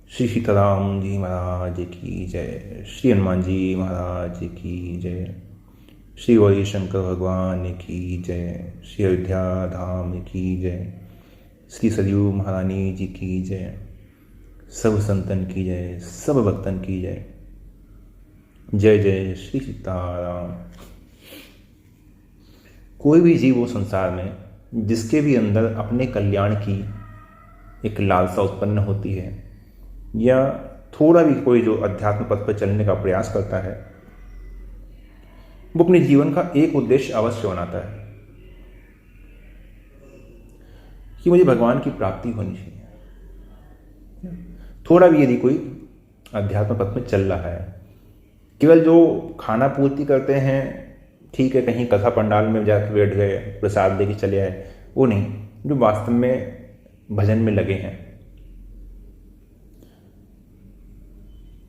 श्री सीताराम जी महाराज की जय। श्री हनुमान जी महाराज की जय। श्री गौरी शंकर भगवान की जय। श्री अयोध्या धाम की जय। श्री सरयू महारानी जी की जय। सब संतन की जय, सब भक्तन की जय। जय जय श्री सीताराम। कोई भी जीव हो संसार में जिसके भी अंदर अपने कल्याण की एक लालसा उत्पन्न होती है, या थोड़ा भी कोई जो अध्यात्म पथ पर चलने का प्रयास करता है, वो अपने जीवन का एक उद्देश्य अवश्य बनाता है कि मुझे भगवान की प्राप्ति होनी चाहिए। थोड़ा भी यदि कोई अध्यात्म पथ में चल रहा है, केवल जो खाना पूर्ति करते हैं, ठीक है, कहीं कथा पंडाल में जाकर बैठ गए, प्रसाद लेके चले आए, वो नहीं, जो वास्तव में भजन में लगे हैं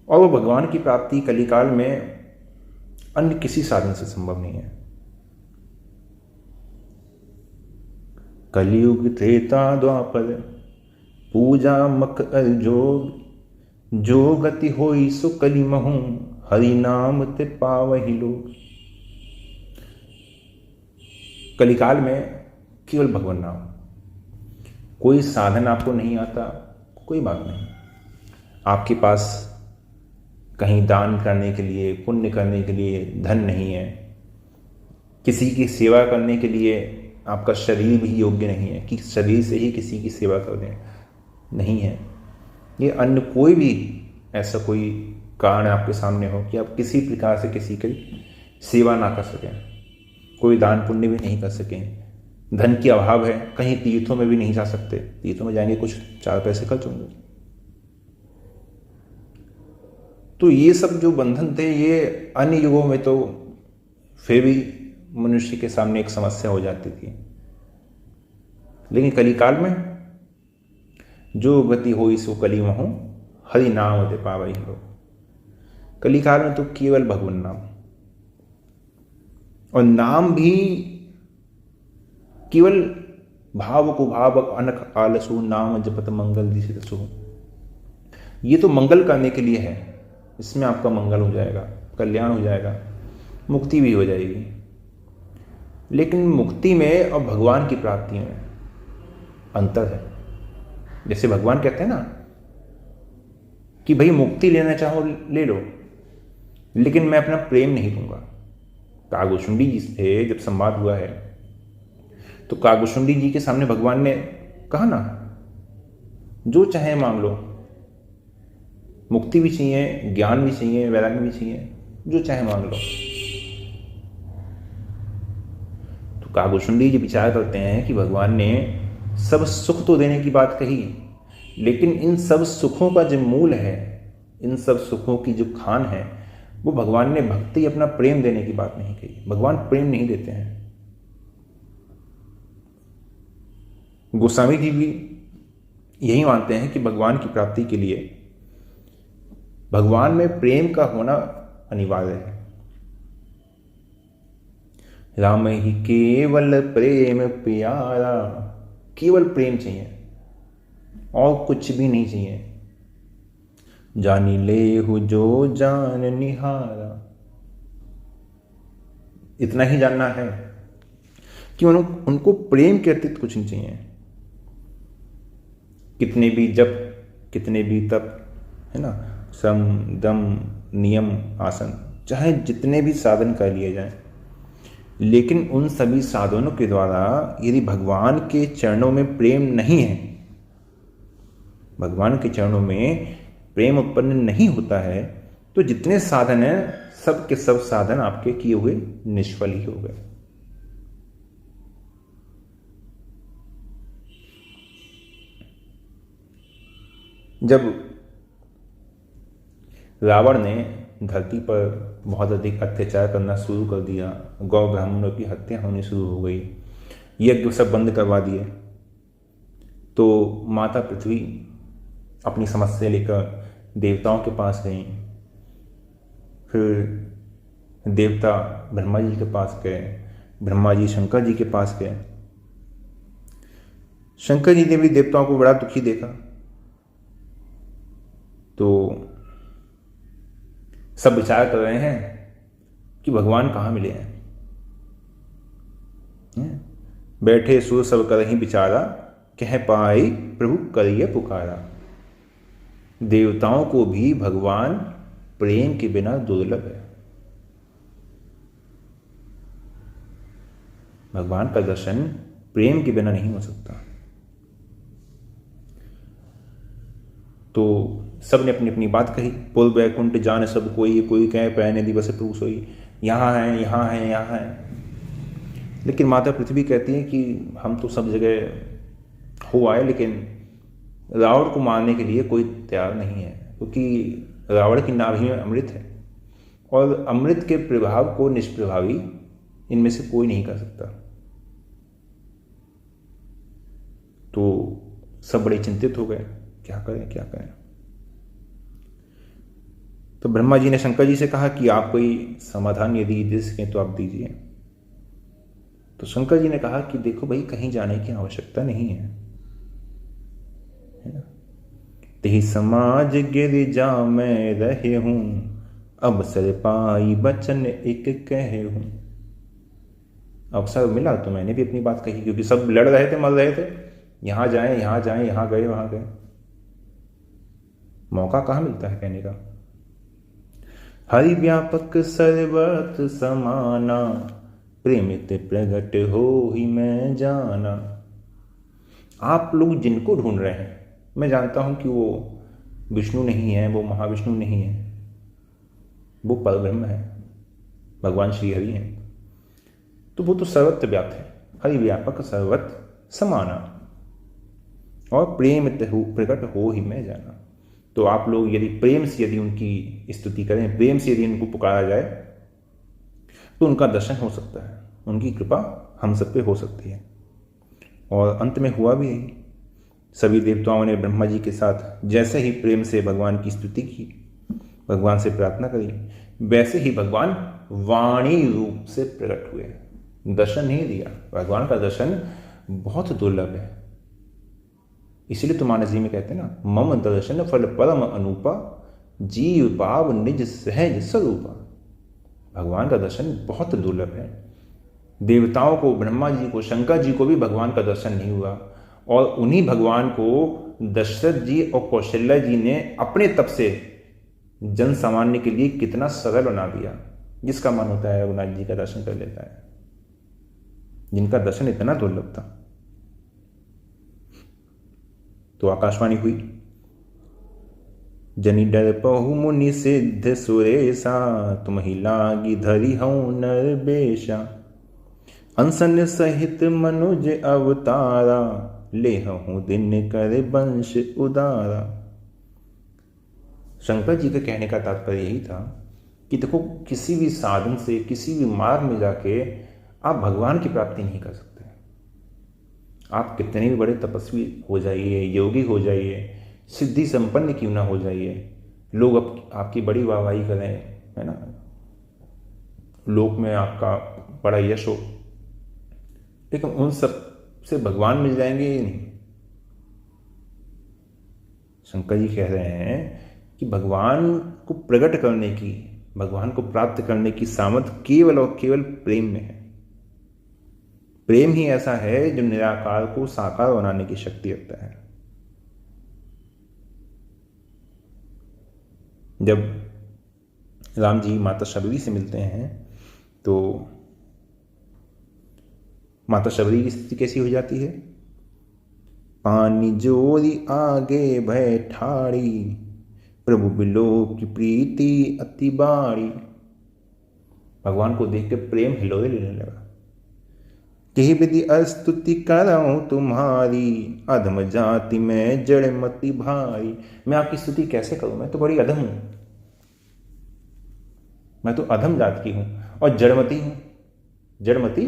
और वो भगवान की प्राप्ति कलिकाल में अन्य किसी साधन से संभव नहीं है। कलयुग त्रेता द्वापर पूजा मक जोग, जो गति होई सो कली महू, हरि नाम ते पावहि लोग। कलिकाल में केवल भगवान नाम। कोई साधन आपको नहीं आता, कोई बात नहीं। आपके पास कहीं दान करने के लिए, पुण्य करने के लिए धन नहीं है, किसी की सेवा करने के लिए आपका शरीर भी योग्य नहीं है कि शरीर से ही किसी की सेवा कर दें, नहीं है। ये अन्य कोई भी ऐसा कोई कारण आपके सामने हो कि आप किसी प्रकार से किसी की सेवा ना कर सकें, कोई दान पुण्य भी नहीं कर सकें, धन की अभाव है, कहीं तीर्थों में भी नहीं जा सकते, तीर्थों में जाएंगे कुछ 4 पैसे खर्च होंगे। तो ये सब जो बंधन थे, ये अन्य युगों में तो फिर भी मनुष्य के सामने एक समस्या हो जाती थी, लेकिन कलिकाल में जो गति होई सो कली महू, हरि नाम ते पावहि लोग। कलिकाल में तो केवल भगवान नाम, और नाम भी केवल भाव को भाव अनक आलसु, नाम जपत मंगल दिसितसु। ये तो मंगल करने के लिए है, इसमें आपका मंगल हो जाएगा, कल्याण हो जाएगा, मुक्ति भी हो जाएगी। लेकिन मुक्ति में और भगवान की प्राप्ति में अंतर है। जैसे भगवान कहते हैं ना कि भाई मुक्ति लेना चाहो ले लो, लेकिन मैं अपना प्रेम नहीं दूंगा। कागभूषुंडी जी से जब संवाद हुआ है तो कागभूषुंडी जी के सामने भगवान ने कहा ना, जो चाहे मांग लो, मुक्ति भी चाहिए, ज्ञान भी चाहिए, वैराग्य भी चाहिए, जो चाहे मांग लो। तो कागभूषुंडी जी विचार करते हैं कि भगवान ने सब सुख तो देने की बात कही, लेकिन इन सब सुखों का जो मूल है, इन सब सुखों की जो खान है, वो भगवान ने भक्ति, अपना प्रेम देने की बात नहीं कही। भगवान प्रेम नहीं देते हैं। गोस्वामी जी भी यही मानते हैं कि भगवान की प्राप्ति के लिए भगवान में प्रेम का होना अनिवार्य है। राम ही केवल प्रेम प्यारा, केवल प्रेम चाहिए और कुछ भी नहीं चाहिए। जानी ले हो जो जान निहारा, इतना ही जानना है कि उनको प्रेम के अतिरिक्त कुछ नहीं चाहिए। कितने भी जप, कितने भी तप, है ना, सम दम नियम आसन, चाहे जितने भी साधन कर लिए जाएं, लेकिन उन सभी साधनों के द्वारा यदि भगवान के चरणों में प्रेम नहीं है, भगवान के चरणों में प्रेम उत्पन्न नहीं होता है, तो जितने साधन हैं, सब के सब साधन आपके किए हुए निष्फल ही हो गए। जब रावण ने धरती पर बहुत अधिक अत्याचार करना शुरू कर दिया, गौ ब्राह्मणों की हत्या होनी शुरू हो गई, यज्ञ सब बंद करवा दिए, तो माता पृथ्वी अपनी समस्या लेकर देवताओं के पास गई। फिर देवता ब्रह्मा जी के पास गए, ब्रह्मा जी शंकर जी के पास गए। शंकर जी ने भी देवताओं को बड़ा दुखी देखा, तो सब विचार कर रहे हैं कि भगवान कहाँ मिले हैं। बैठे सो सब करहि विचारा, कह पाई प्रभु करिए पुकारा। देवताओं को भी भगवान प्रेम के बिना दुर्लभ है। भगवान का दर्शन प्रेम के बिना नहीं हो सकता। तो सब ने अपनी अपनी बात कही। पुल वैकुंठ जान सब कोई कहे पैने दिवस प्रभु सोई। यहाँ है, यहाँ है, यहाँ है। लेकिन माता पृथ्वी कहती है कि हम तो सब जगह हो आए, लेकिन रावण को मारने के लिए कोई तैयार नहीं है, क्योंकि रावण की नाभि में अमृत है और अमृत के प्रभाव को निष्प्रभावी इनमें से कोई नहीं कर सकता। तो सब बड़े चिंतित हो गए, क्या करें क्या करें। तो ब्रह्मा जी ने शंकर जी से कहा कि आप कोई समाधान यदि दे सकें तो आप दीजिए। तो शंकर जी ने कहा कि देखो भाई, कहीं जाने की आवश्यकता नहीं है ना। तेहि समाज गिरिजा में रहे हूं, अवसर पाई बचन एक कहे हूं। अवसर मिला तो मैंने भी अपनी बात कही, क्योंकि सब लड़ रहे थे, मर रहे थे, यहां जाएं यहां जाएं, यहां गए वहां गए, मौका कहां मिलता है कहने का। हरि व्यापक सर्वत्र समाना, प्रेमित प्रगट हो ही मैं जाना। आप लोग जिनको ढूंढ रहे हैं, मैं जानता हूं कि वो विष्णु नहीं है, वो महाविष्णु नहीं है, वो परब्रह्म है, भगवान श्री हरि हैं। तो वो तो सर्वत्र व्याप्त है। हरि व्यापक सर्वत्र समाना और प्रेमित प्रकट हो ही मैं जाना। तो आप लोग यदि प्रेम से यदि उनकी स्तुति करें, प्रेम से यदि उनको पुकारा जाए, तो उनका दर्शन हो सकता है, उनकी कृपा हम सब पे हो सकती है। और अंत में हुआ भी यही। सभी देवताओं ने ब्रह्मा जी के साथ जैसे ही प्रेम से भगवान की स्तुति की, भगवान से प्रार्थना करी, वैसे ही भगवान वाणी रूप से प्रकट हुए। दर्शन नहीं दिया। भगवान का दर्शन बहुत दुर्लभ है। इसीलिए तो मानस जी में कहते हैं ना, मम दर्शन फल परम अनूपा, जीव पाव निज सहज स्वरूपा। भगवान का दर्शन बहुत दुर्लभ है। देवताओं को, ब्रह्मा जी को, शंकर जी को भी भगवान का दर्शन नहीं हुआ, और उन्हीं भगवान को दशरथ जी और कौशल्या जी ने अपने तप से जन सामान्य के लिए कितना सरल बना दिया। जिसका मन होता है रघुनाथ जी का दर्शन कर लेता है, जिनका दर्शन इतना दुर्लभ था। तो आकाशवाणी हुई, जनि डर पहु मुनि सिद्ध सुरेशा, तुम ही लागी धरि हूं नर बेशा। अंसन सहित मनुज अवतारा, ले हूं दिन कर वंश उदारा। शंकर जी के कहने का तात्पर्य यही था कि देखो, किसी भी साधन से, किसी भी मार्ग में जाके आप भगवान की प्राप्ति नहीं कर सकते। आप कितने भी बड़े तपस्वी हो जाइए, योगी हो जाइए, सिद्धि संपन्न क्यों ना हो जाइए, लोग आपकी बड़ी वाहवाही करें, है ना, लोक में आपका बड़ा यश हो, लेकिन उन सब से भगवान मिल जाएंगे ही नहीं। शंकर जी कह रहे हैं कि भगवान को प्रकट करने की, भगवान को प्राप्त करने की सामर्थ्य केवल और केवल प्रेम में है। प्रेम ही ऐसा है जो निराकार को साकार बनाने की शक्ति रखता है। जब राम जी माता शबरी से मिलते हैं, तो माता शबरी की स्थिति कैसी हो जाती है? पानी जोरी आगे भय ठाड़ी, प्रभु बिलोक की प्रीति अति बाड़ी। भगवान को देख के प्रेम हिलोरे लेने लगा। कही विधि स्तुति कराऊं तुम्हारी, अधम जाति में जड़मति भारी। मैं आपकी स्तुति कैसे करूं? मैं तो बड़ी अधम हूं, मैं तो अधम जात की हूं और जड़मति हूं। जड़मति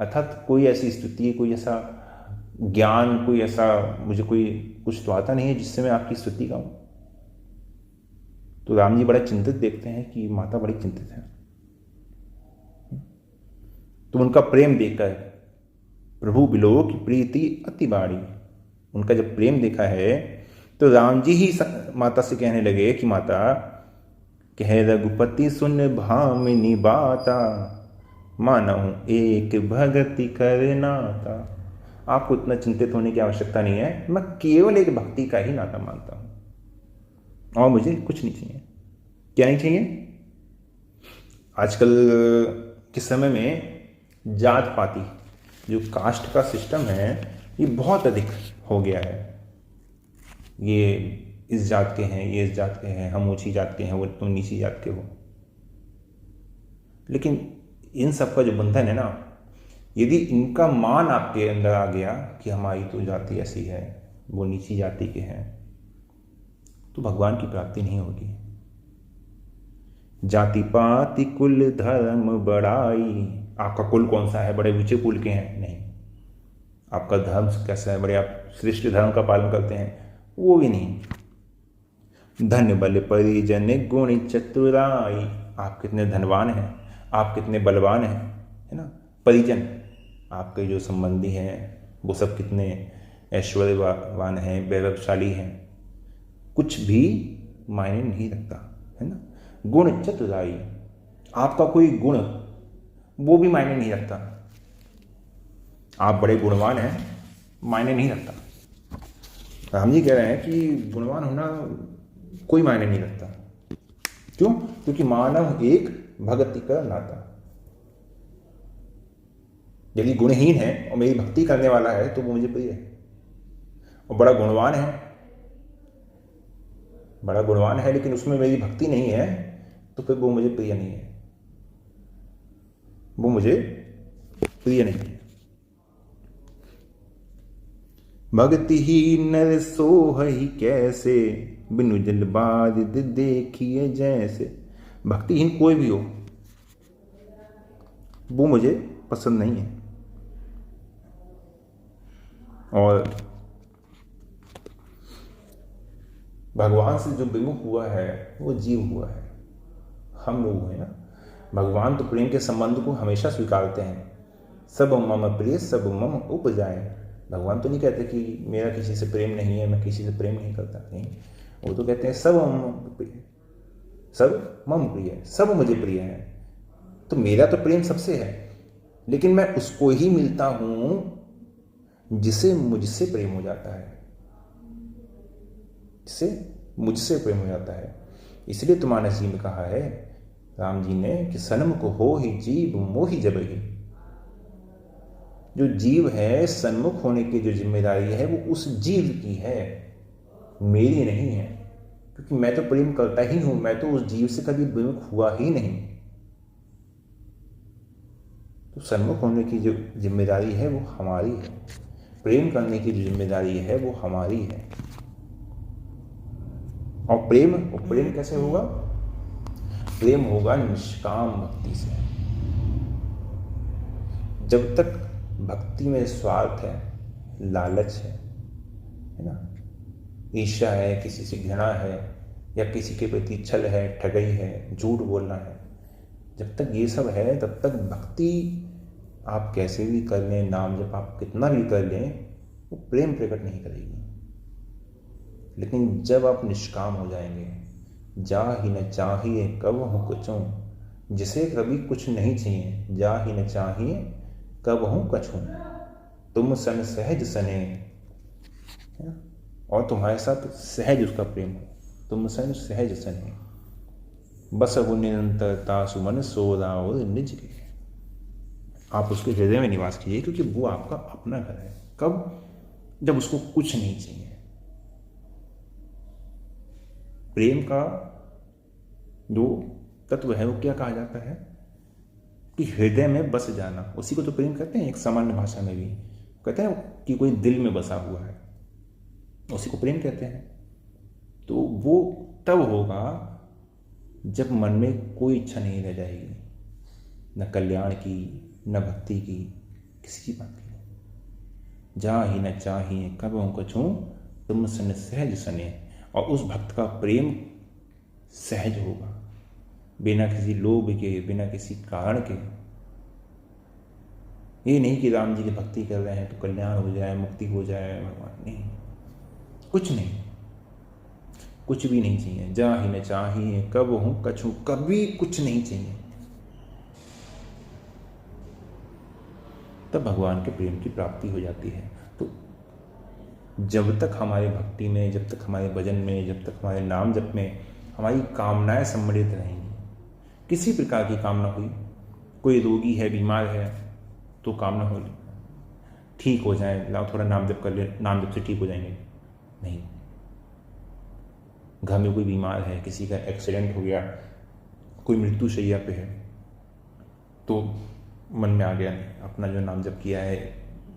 अर्थात कोई ऐसी स्तुति, कोई ऐसा ज्ञान, कोई ऐसा मुझे कोई कुछ तो आता नहीं है जिससे मैं आपकी स्तुति गाऊं। तो राम जी बड़ा चिंतित देखते हैं कि माता बड़ी चिंतित है। तो उनका प्रेम देखकर प्रभु बिलोक की प्रीति अति बाड़ी, उनका जब प्रेम देखा है तो राम जी ही माता से कहने लगे कि माता, कह रघुपति सुन भामिनी बाता, मानहु एक भगति कर नाता। आपको इतना चिंतित होने की आवश्यकता नहीं है, मैं केवल एक भक्ति का ही नाता मानता हूं और मुझे कुछ नहीं चाहिए। क्या नहीं चाहिए? आजकल के समय में जात पाती, जो कास्ट का सिस्टम है, ये बहुत अधिक हो गया है। ये इस जात के हैं, ये इस जात के हैं, हम ऊंची जात के हैं, वो तुम नीची जात के हो। लेकिन इन सब का जो बंधन है ना, यदि इनका मान आपके अंदर आ गया कि हमारी तो जाति ऐसी है, वो नीची जाति के हैं, तो भगवान की प्राप्ति नहीं होगी। जाति पाति कुल धर्म बड़ाई, आपका कुल कौन सा है, बड़े ऊंचे कुल के हैं? नहीं। आपका धर्म कैसा है, बड़े आप श्रेष्ठ धर्म का पालन करते हैं? वो भी नहीं। धन बल परिजन गुण चतुराई, आप कितने धनवान हैं, आप कितने बलवान हैं, है ना। परिजन, आपके जो संबंधी हैं वो सब कितने ऐश्वर्यवान हैं, वैभवशाली हैं, कुछ भी मायने नहीं रखता, है ना। गुण चतुराई, आपका कोई गुण वो भी मायने नहीं रखता। आप बड़े गुणवान हैं, मायने नहीं रखता। राम जी कह रहे हैं कि गुणवान होना कोई मायने नहीं रखता। क्यों? क्योंकि मानव एक भक्ति का नाता। यदि गुणहीन है और मेरी भक्ति करने वाला है तो वो मुझे प्रिय है। और बड़ा गुणवान है लेकिन उसमें मेरी भक्ति नहीं है, तो फिर वो मुझे प्रिय नहीं है, वो मुझे प्रिय नहीं है। भक्ति ही नर सोहहि कैसे, बिनु जल बाज देखिए जैसे। भक्तिहीन कोई भी हो, वो मुझे पसंद नहीं है। और भगवान से जो विमुख हुआ है वो जीव हुआ है, हम लोग हैं ना। भगवान तो प्रेम के संबंध को हमेशा स्वीकारते हैं। सब मम प्रिय सब मम उपजाए। भगवान तो नहीं कहते कि मेरा किसी से प्रेम नहीं है, मैं किसी से प्रेम नहीं करता, नहीं। वो तो कहते हैं सब मम प्रिय, सब मम प्रिय, सब मुझे प्रिय है। तो मेरा तो प्रेम सबसे है, लेकिन मैं उसको ही मिलता हूं जिसे मुझसे प्रेम हो जाता है, जिसे मुझसे प्रेम हो जाता है। इसलिए तो मानस जी में कहा है राम जी ने कि सन्मुख हो ही जीव मोहि जबहि। जो जीव है, सन्मुख होने की जो जिम्मेदारी है वो उस जीव की है, मेरी नहीं है। क्योंकि मैं तो प्रेम करता ही हूं, मैं तो उस जीव से कभी विमुख हुआ ही नहीं। तो सन्मुख होने की जो जिम्मेदारी है वो हमारी है, प्रेम करने की जो जिम्मेदारी है वो हमारी है। और प्रेम कैसे होगा? प्रेम होगा निष्काम भक्ति से। जब तक भक्ति में स्वार्थ है, लालच है ना, ईर्ष्या है, किसी से घृणा है, या किसी के प्रति छल है, ठगई है, झूठ बोलना है, जब तक ये सब है तब तक भक्ति आप कैसे भी कर लें, नाम जब आप कितना भी कर लें, वो प्रेम प्रकट नहीं करेगी। लेकिन जब आप निष्काम हो जाएंगे, जा ही न चाहिए कब हूँ कछूं, जिसे कभी कुछ नहीं चाहिए, जा ही न चाहिए कब हूँ कछूं, तुम सन सहज सने, और तुम्हारे साथ सहज उसका प्रेम हो, तुम सन सहज सने, बस वो निरंतरता सुमन सोरा और निज के। आप उसके हृदय में निवास कीजिए, क्योंकि वो आपका अपना घर है। कब? जब उसको कुछ नहीं चाहिए। प्रेम का जो तत्व है वो क्या कहा जाता है कि हृदय में बस जाना। उसी को तो प्रेम कहते हैं। एक सामान्य भाषा में भी कहते हैं कि कोई दिल में बसा हुआ है, उसी को प्रेम कहते हैं। तो वो तब होगा जब मन में कोई इच्छा नहीं रह जाएगी, न कल्याण की, न भक्ति की, किसी की बात की। जा ही न चाहिए कब हूँ कछूं, तुम सन सहज सने। और उस भक्त का प्रेम सहज होगा, बिना किसी लोभ के, बिना किसी कारण के। ये नहीं कि राम जी की भक्ति कर रहे हैं तो कल्याण हो जाए, मुक्ति हो जाए, भगवान नहीं, कुछ नहीं। कुछ भी नहीं चाहिए। जा ही न चाहिए कब हूँ कछु, कभी कुछ नहीं चाहिए। तब भगवान के प्रेम की प्राप्ति हो जाती है। तो जब तक हमारे भक्ति में, जब तक हमारे भजन में, जब तक हमारे नाम जप में हमारी कामनाएं सम्मिलित रहेंगी, किसी प्रकार की कामना हुई, कोई रोगी है, बीमार है, तो कामना हो ठीक हो जाए, लाओ थोड़ा नाम जप कर ले, नाम जप से ठीक हो जाएंगे, नहीं। घर में कोई बीमार है, किसी का एक्सीडेंट हो गया, कोई मृत्यु शैया पे है, तो मन में आ गया अपना जो नाम जप किया है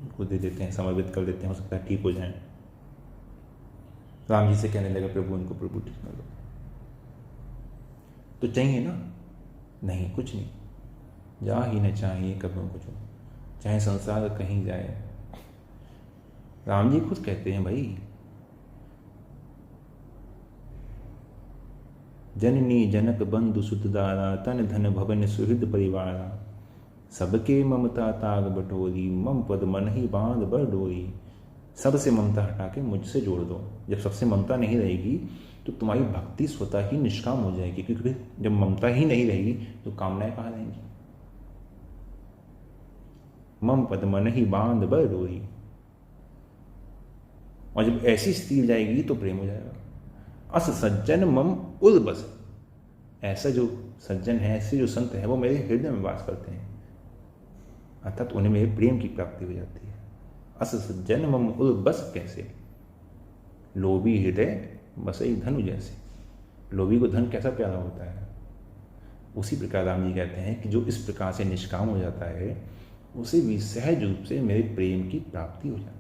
उसको दे देते हैं, समर्पित कर देते हैं, हो सकता है ठीक हो जाए। राम जी से कहने लगे प्रभु इनको प्रभु ठीक कर लो, तो चाहिए ना? नहीं, कुछ नहीं। जा ही न चाहिए कभी कुछ, चाहे संसार कहीं जाए। राम जी खुद कहते हैं भाई, जननी जनक बंधु सुतदारा, तन धन भवन सुहृद परिवारा, सबके ममता ताग बटोरी, मम पद मन ही बांध बर डोरी। सबसे ममता हटा के मुझसे जोड़ दो। जब सबसे ममता नहीं रहेगी तो तुम्हारी भक्ति स्वतः ही निष्काम हो जाएगी, क्योंकि जब ममता ही नहीं रहेगी तो कामनाएं कहाँ रहेंगी? मम पद मन ही बांध बर डोरी। और जब ऐसी स्थिति जाएगी तो प्रेम हो जाएगा। अस सज्जन मम उल बस, ऐसा जो सज्जन है, ऐसे जो संत है, वो मेरे हृदय में वास करते हैं, अर्थात उन्हें मेरे प्रेम की प्राप्ति हो जाती है। अस सज्जन मम उल बस कैसे? लोभी हृदय बसई धनु जैसे। लोभी को धन कैसा प्यारा होता है, उसी प्रकार राम जी कहते हैं कि जो इस प्रकार से निष्काम हो जाता है, उसे भी सहज रूप से मेरे प्रेम की प्राप्ति हो जाती है।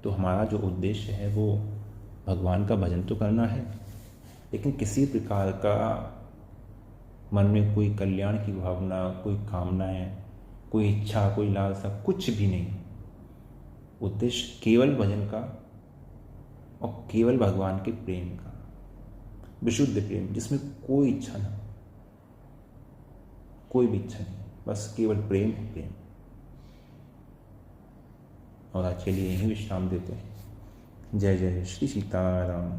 तो हमारा जो उद्देश्य है वो भगवान का भजन तो करना है, लेकिन किसी प्रकार का मन में कोई कल्याण की भावना, कोई कामनाएं, कोई इच्छा, कोई लालसा, कुछ भी नहीं। उद्देश्य केवल भजन का और केवल भगवान के प्रेम का, विशुद्ध प्रेम जिसमें कोई इच्छा ना, कोई भी इच्छा नहीं, बस केवल प्रेम प्रेम। और आज के लिए यही विश्राम देते हैं। जय जय श्री सीताराम।